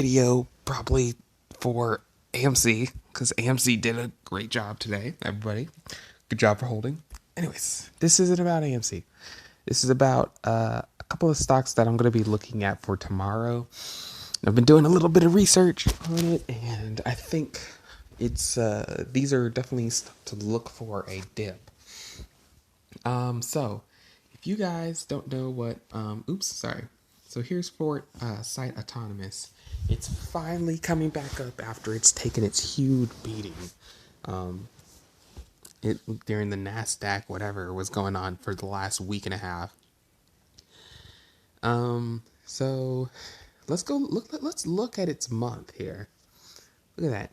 video probably for AMC because AMC did a great job today. Everybody, good job for holding. Anyways, this isn't about AMC. This is about a couple of stocks that I'm going to be looking at for tomorrow. I've been doing a little bit of research on it, and I think it's these are definitely stuff to look for a dip. So if you guys don't know what, So here's Foresight Autonomous. It's finally coming back up after it's taken its huge beating. It during the Nasdaq, whatever was going on for the last week and a half. So let's go look. Let's look at its month here. Look at that.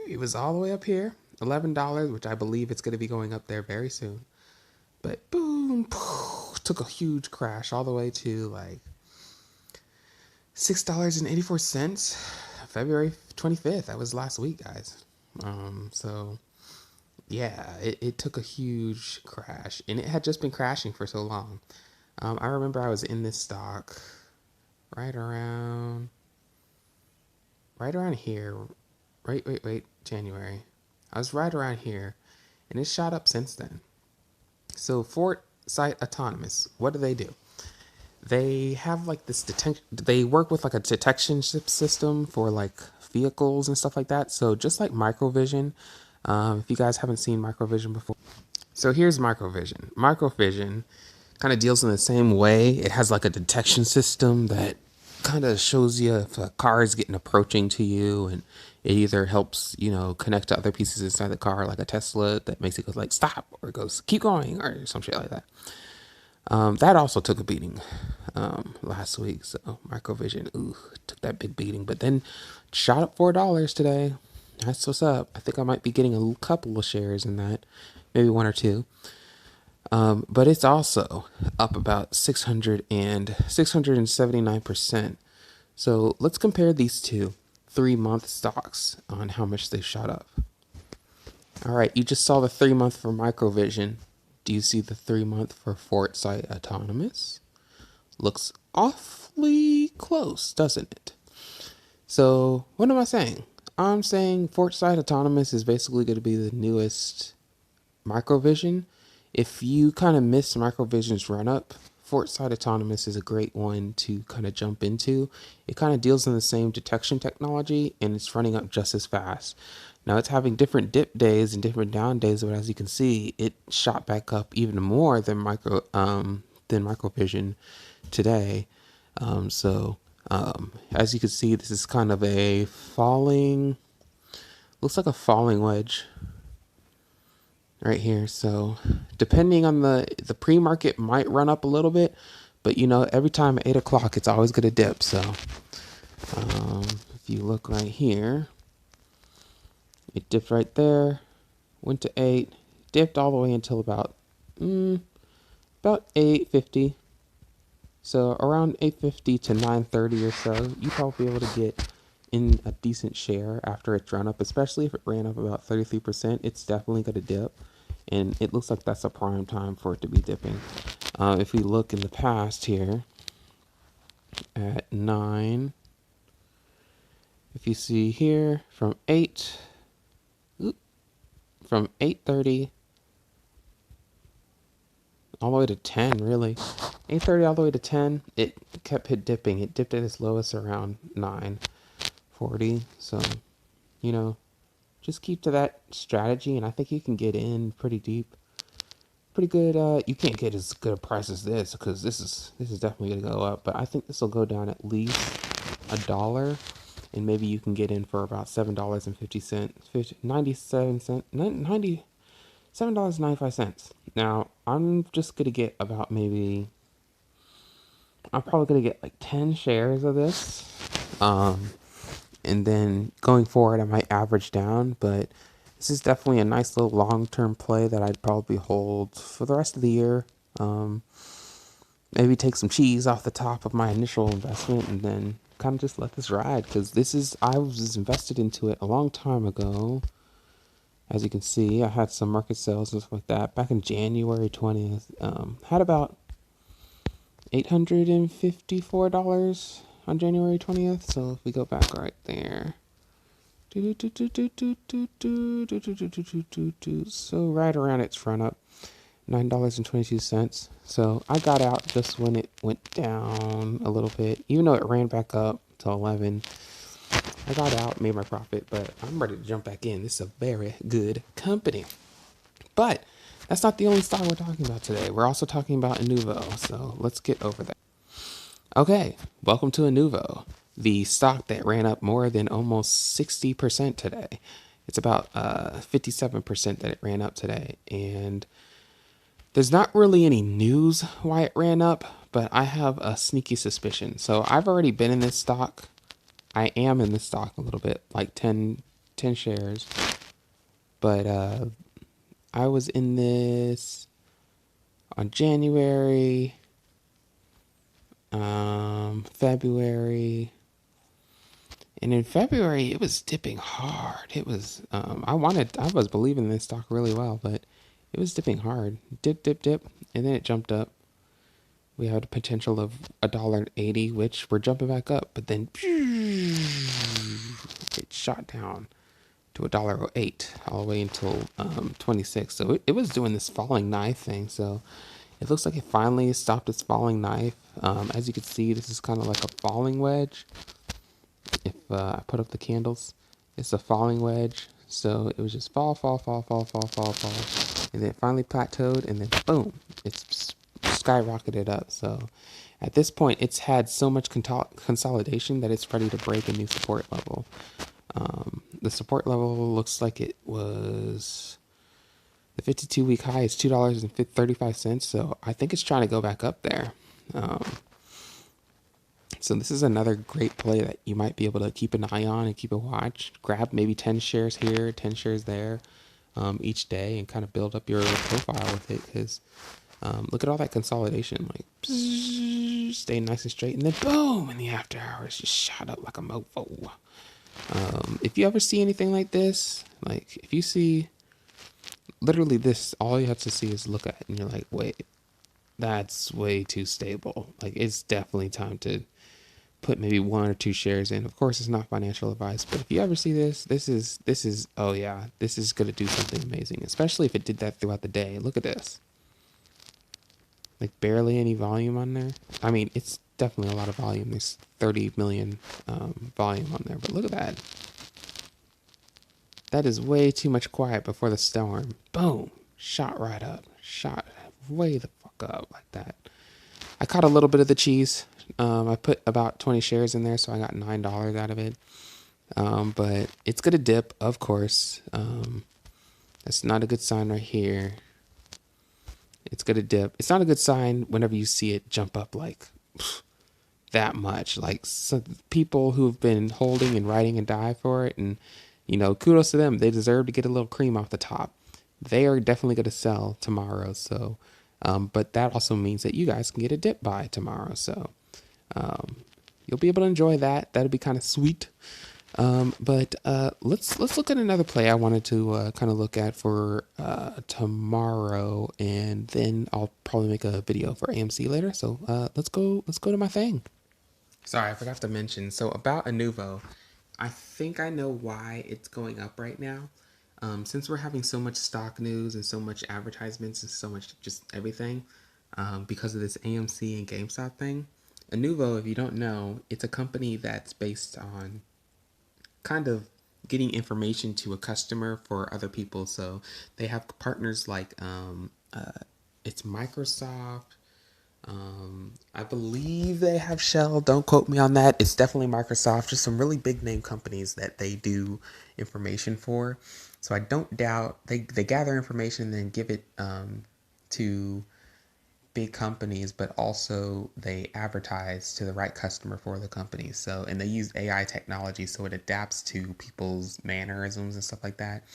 It was all the way up here, $11, which I believe it's going to be going up there very soon. But boom, took a huge crash all the way to like $6.84, February 25th. That was last week, guys. So yeah, it took a huge crash, and it had just been crashing for so long. I remember I was in this stock right around here. Wait, January. I was right around here, and it shot up since then. So Foresight Autonomous, what do? They have like this they work with like a detection system for like vehicles and stuff like that. So just like Microvision, if you guys haven't seen Microvision before. So here's Microvision. Microvision kind of deals in the same way. It has like a detection system that kind of shows you if a car is getting approaching to you, and it either helps, connect to other pieces inside the car, like a Tesla that makes it go like stop, or it goes keep going, or some shit like that. That also took a beating last week. So Microvision, took that big beating, but then shot up $4 today. That's what's up. I think I might be getting a couple of shares in that, maybe one or two. But it's also up about 679%. So let's compare these two 3-month stocks on how much they shot up. All right, you just saw the 3-month for Microvision. Do you see the 3-month for Foresight Autonomous? Looks awfully close, doesn't it? So what am I saying? I'm saying Foresight Autonomous is basically going to be the newest Microvision. If you kind of miss Microvision's run up, Foresight Autonomous is a great one to kind of jump into. It kind of deals in the same detection technology, and it's running up just as fast. Now it's having different dip days and different down days, but as you can see, it shot back up even more than Microvision today. As you can see, this is kind of a falling, looks like a falling wedge right here. So depending on the pre-market might run up a little bit, but every time at 8 o'clock, it's always going to dip. So if you look right here, it dipped right there, went to 8, dipped all the way until about 8:50. So around 8:50 to 9:30 or so, you probably be able to get in a decent share after it's run up, especially if it ran up about 33%. It's definitely going to dip, and it looks like that's a prime time for it to be dipping. If we look in the past here at 9, if you see here from 8:30 all the way to 10, really. 8:30 all the way to 10, it kept dipping. It dipped at its lowest around 9:40. So, just keep to that strategy, and I think you can get in pretty deep. Pretty good. You can't get as good a price as this, because this is definitely going to go up, but I think this will go down at least $1, and maybe you can get in for about $7.50, 97 cents, $7.95. Now, I'm just going to get about I'm probably going to get like 10 shares of this. And then going forward, I might average down, but this is definitely a nice little long-term play that I'd probably hold for the rest of the year. Maybe take some cheese off the top of my initial investment and then kind of just let this ride, because I was invested into it a long time ago. As you can see, I had some market sales and stuff like that back in January 20th. Had about $854 on January 20th. So if we go back right there. So right around its run up, $9.22. So I got out just when it went down a little bit, even though it ran back up to 11. I got out, made my profit, but I'm ready to jump back in. This is a very good company. But that's not the only stock we're talking about today. We're also talking about Inuvo. So let's get over that. Okay, welcome to Inuvo, the stock that ran up more than almost 60% today. It's about 57% that it ran up today. And there's not really any news why it ran up, but I have a sneaky suspicion. So I've already been in this stock. I am in this stock a little bit, like 10 shares. But I was in this on January, February, and in February it was dipping hard. It was I was believing this stock really well, but it was dipping hard. Dip, and then it jumped up. We had a potential of $1.80, which we're jumping back up, but then it shot down to $1.08 all the way until 26. So it was doing this falling knife thing. So it looks like it finally stopped its falling knife. As you can see, this is kind of like a falling wedge. If I put up the candles, it's a falling wedge. So it was just fall, and then it finally plateaued, and then boom, it's skyrocketed up. So at this point, it's had so much consolidation that it's ready to break a new support level. The support level looks like it was the 52-week high is $2.35. So I think it's trying to go back up there. So this is another great play that you might be able to keep an eye on and keep a watch. Grab maybe 10 shares here, 10 shares there each day, and kind of build up your profile with it. Because look at all that consolidation, like stay nice and straight, and then boom, in the after hours, just shot up like a mofo. If you ever see anything like this, like if you see literally this, all you have to see is look at it, and you're like, wait, that's way too stable. Like it's definitely time to put maybe 1 or 2 shares in. Of course, it's not financial advice, but if you ever see this is oh yeah, this is gonna do something amazing, especially if it did that throughout the day. Look at this, like barely any volume on there. I mean, it's definitely a lot of volume. There's 30 million volume on there, but look at that. That is way too much quiet before the storm. Boom, shot right up, shot way the fuck up like that. I caught a little bit of the cheese. I put about 20 shares in there, so I got $9 out of it. But it's gonna dip, of course. That's not a good sign right here. It's gonna dip. It's not a good sign whenever you see it jump up like that much. Like some people who've been holding and riding and die for it, and kudos to them. They deserve to get a little cream off the top. They are definitely gonna sell tomorrow. So, but that also means that you guys can get a dip buy tomorrow. So. You'll be able to enjoy that. That'll be kind of sweet. But let's look at another play I wanted to kind of look at for tomorrow, and then I'll probably make a video for AMC later. So let's go to my thing. Sorry, I forgot to mention. So about Inuvo, I think I know why it's going up right now. Since we're having so much stock news and so much advertisements and so much just everything, because of this AMC and GameStop thing. Inuvo, if you don't know, it's a company that's based on kind of getting information to a customer for other people. So they have partners like it's Microsoft. I believe they have Shell. Don't quote me on that. It's definitely Microsoft. Just some really big name companies that they do information for. So I don't doubt they gather information and then give it to big companies, but also they advertise to the right customer for the company. So, and they use AI technology so it adapts to people's mannerisms and stuff like that.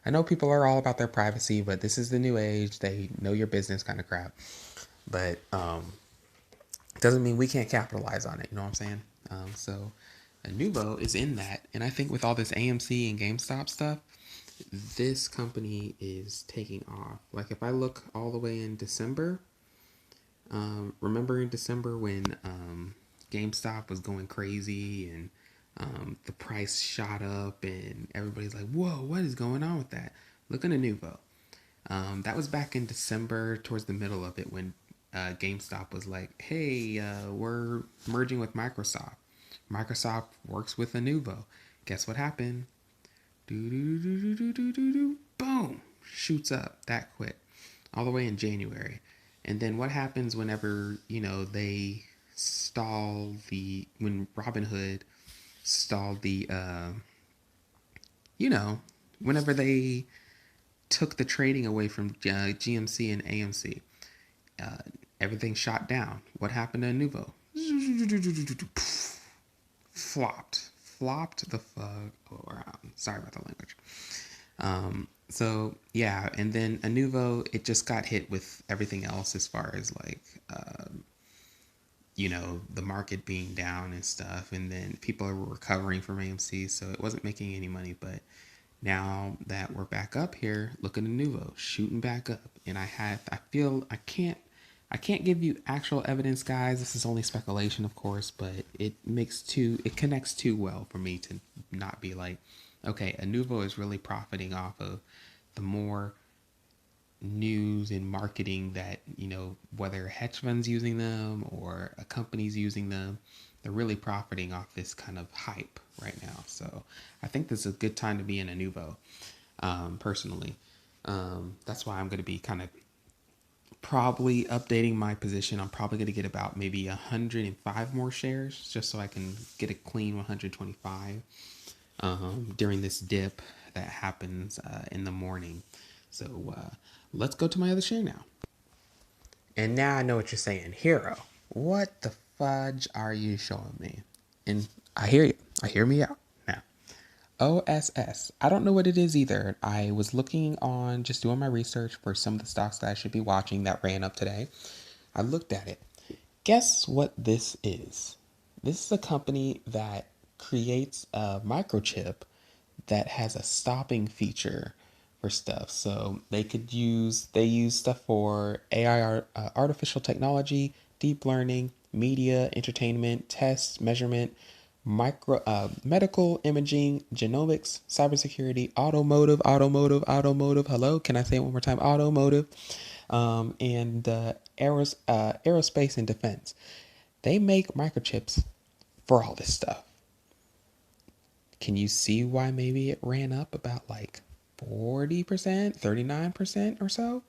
I know people are all about their privacy, but this is the new age. They know your business kind of crap. But it doesn't mean we can't capitalize on it. You know what I'm saying? So Inuvo is in that. And I think with all this AMC and GameStop stuff, this company is taking off. Like if I look all the way in December, remember in December when GameStop was going crazy, and the price shot up, and everybody's like, "Whoa, what is going on with that?" Look at Nuvo. That was back in December, towards the middle of it, when GameStop was like, "Hey, we're merging with Microsoft. Microsoft works with Nuvo. Guess what happened? Boom, shoots up that quick, all the way in January. And then what happens whenever they stall when Robinhood stalled whenever they took the trading away from GMC and AMC, uh, everything shot down. What happened to Nuvo? Flopped the fuck around. Sorry about the language. So yeah, and then Anuvo, it just got hit with everything else as far as like, the market being down and stuff, and then people are recovering from AMC, so it wasn't making any money. But now that we're back up here, look at Anuvo shooting back up, and I can't give you actual evidence, guys. This is only speculation, of course, but it connects too well for me to not be like, okay, Anuvo is really profiting off of the more news and marketing that, whether a hedge fund's using them or a company's using them, they're really profiting off this kind of hype right now. So I think this is a good time to be in Anuvo, personally. That's why I'm going to be kind of probably updating my position. I'm probably going to get about maybe 105 more shares just so I can get a clean 125 during this dip that happens in the morning. So let's go to my other share now. And now I know what you're saying. Hero, what the fudge are you showing me? And I hear you. Hear me out. Now, OSS. I don't know what it is either. I was looking on, just doing my research for some of the stocks that I should be watching that ran up today. I looked at it. Guess what this is? This is a company that creates a microchip that has a stopping feature for stuff. So they use stuff for AI, artificial technology, deep learning, media, entertainment, tests, measurement, medical imaging, genomics, cybersecurity, automotive. Hello, can I say it one more time? Automotive, and aerospace and defense. They make microchips for all this stuff. Can you see why maybe it ran up about like 40%, 39% or so?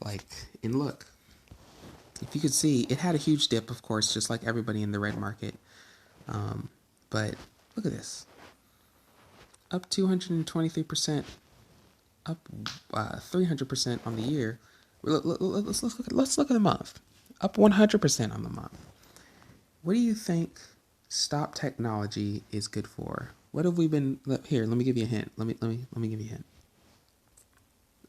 Like, and look, if you could see, it had a huge dip, of course, just like everybody in the red market. But look at this. Up 223%, up 300% on the year. Let's look at the month. Up 100% on the month. What do you think stop technology is good for? What have we been here? Let me give you a hint. Let me give you a hint.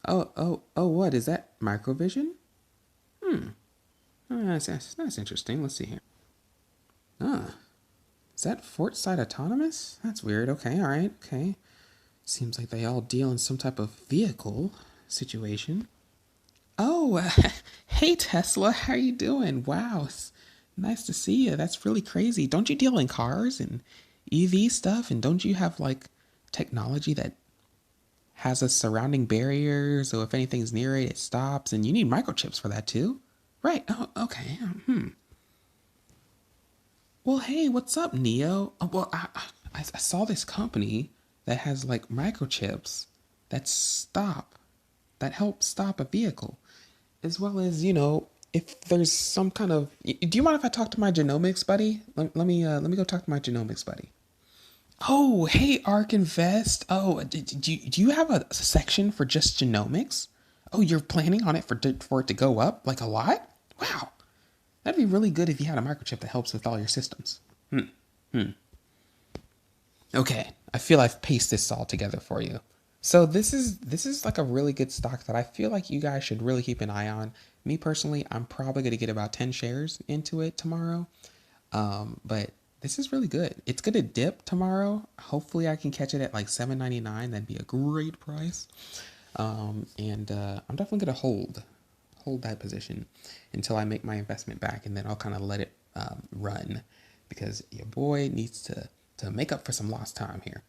Oh! What is that? Microvision? That's interesting. Let's see here. Is that Foresight Autonomous? That's weird. Okay, all right, okay. Seems like they all deal in some type of vehicle situation. Oh, hey Tesla, how you doing? Wow, it's nice to see you. That's really crazy. Don't you deal in cars and EV stuff? And don't you have like technology that has a surrounding barrier, so if anything's near it, it stops? And you need microchips for that too, right? Oh, okay. Well, hey, what's up, Neo? Oh, well, I saw this company that has like microchips that help stop a vehicle, as well as if there's some kind of. Do you mind if I talk to my genomics buddy? Let me go talk to my genomics buddy. Oh, hey, Ark Invest. Oh, do you have a section for just genomics? Oh, you're planning on it for it to go up like a lot? Wow. That'd be really good if you had a microchip that helps with all your systems. Okay, I feel I've pieced this all together for you. So this is like a really good stock that I feel like you guys should really keep an eye on. Me personally, I'm probably going to get about 10 shares into it tomorrow. But this is really good. It's going to dip tomorrow. Hopefully I can catch it at like $7.99. That'd be a great price. And I'm definitely going to hold that position until I make my investment back, and then I'll kind of let it run, because your boy needs to make up for some lost time here.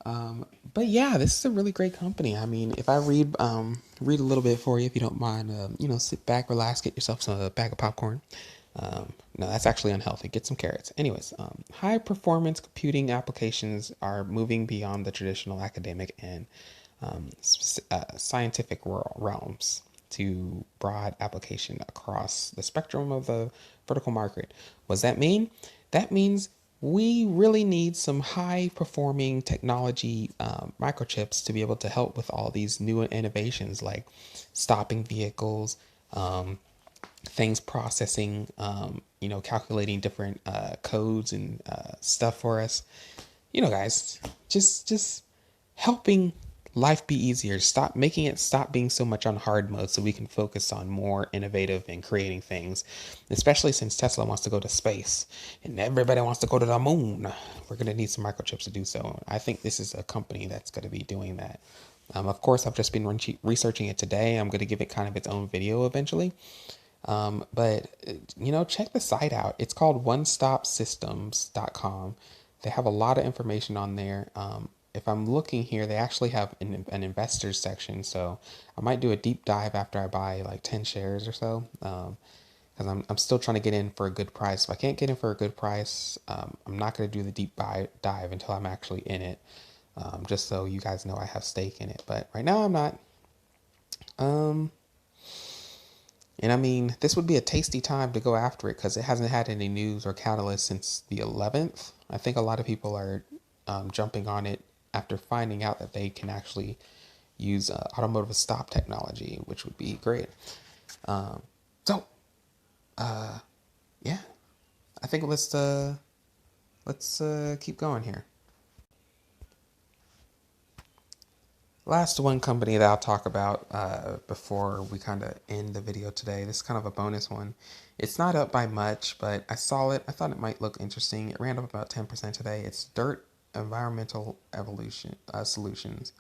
But yeah, this is a really great company. I mean, if I read a little bit for you, if you don't mind, sit back, relax, get yourself some a bag of popcorn. No, that's actually unhealthy. Get some carrots. Anyways, high performance computing applications are moving beyond the traditional academic and scientific realms to broad application across the spectrum of the vertical market. What does that mean? That means we really need some high performing technology microchips to be able to help with all these new innovations like stopping vehicles, things processing, calculating different codes and stuff for us. Guys, just helping life be easier. Stop being so much on hard mode so we can focus on more innovative and creating things, especially since Tesla wants to go to space and everybody wants to go to the moon. We're going to need some microchips to do so. I think this is a company that's going to be doing that. Of course, I've just been researching it today. I'm going to give it kind of its own video eventually. But check the site out. It's called onestopsystems.com. They have a lot of information on there. If I'm looking here, they actually have an investors section. So I might do a deep dive after I buy like 10 shares or so. Because I'm still trying to get in for a good price. If I can't get in for a good price, I'm not going to do the deep dive until I'm actually in it. Just so you guys know I have stake in it. But right now I'm not. And I mean, this would be a tasty time to go after it because it hasn't had any news or catalyst since the 11th. I think a lot of people are jumping on it after finding out that they can actually use automotive stop technology, which would be great. So, yeah, I think let's keep going here. Last one company that I'll talk about before we kind of end the video today. This is kind of a bonus one. It's not up by much, but I saw it. I thought it might look interesting. It ran up about 10% today. It's Dirt Environmental Evolution Solutions.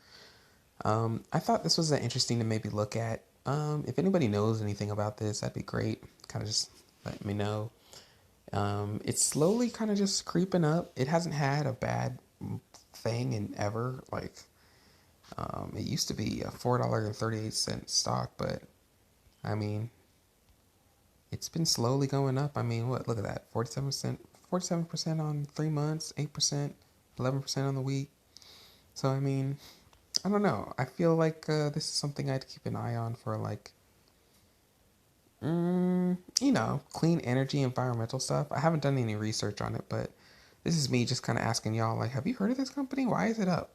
I thought this was interesting to maybe look at. If anybody knows anything about this, that'd be great. Kind of just let me know. It's slowly kind of just creeping up. It hasn't had a bad thing in ever. Like, it used to be a $4.38 stock, but I mean, it's been slowly going up. I mean, look at that. 47% on 3 months, 8%, 11% on the week. So, I mean, I don't know. I feel like this is something I'd keep an eye on for like, clean energy, environmental stuff. I haven't done any research on it, but this is me just kind of asking y'all, like, have you heard of this company? Why is it up?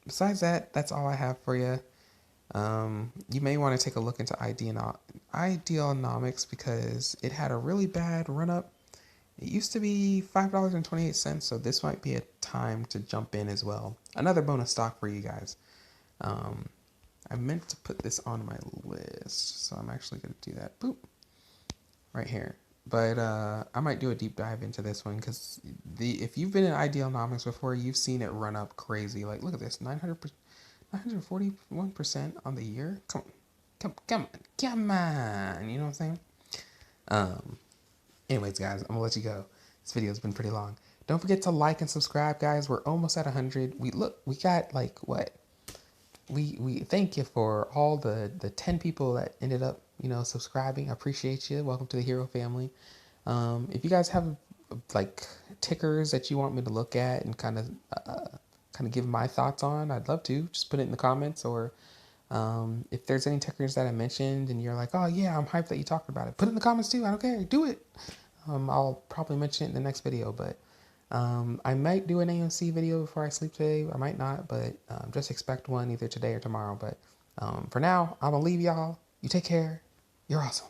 Besides that, that's all I have for you. You may want to take a look into Ideanomics because it had a really bad run up. It used to be $5.28, so this might be a time to jump in as well. Another bonus stock for you guys. I meant to put this on my list, so I'm actually going to do that. Boop. Right here. But I might do a deep dive into this one because if you've been in Ideanomics before, you've seen it run up crazy. Like, look at this, 941% on the year. Come on. You know what I'm saying? Anyways, guys, I'm gonna let you go. This video's been pretty long. Don't forget to like and subscribe, guys. We're almost at 100. We got like what? We thank you for all the 10 people that ended up subscribing. I appreciate you. Welcome to the hero family. If you guys have like tickers that you want me to look at and kind of give my thoughts on, I'd love to. Just put it in the comments, or if there's any tickers that I mentioned and you're like, oh yeah, I'm hyped that you talked about it, put it in the comments too. I don't care. Do it. I'll probably mention it in the next video, but I might do an AMC video before I sleep today. I might not, but just expect one either today or tomorrow. But for now, I'm gonna leave y'all. You take care. You're awesome.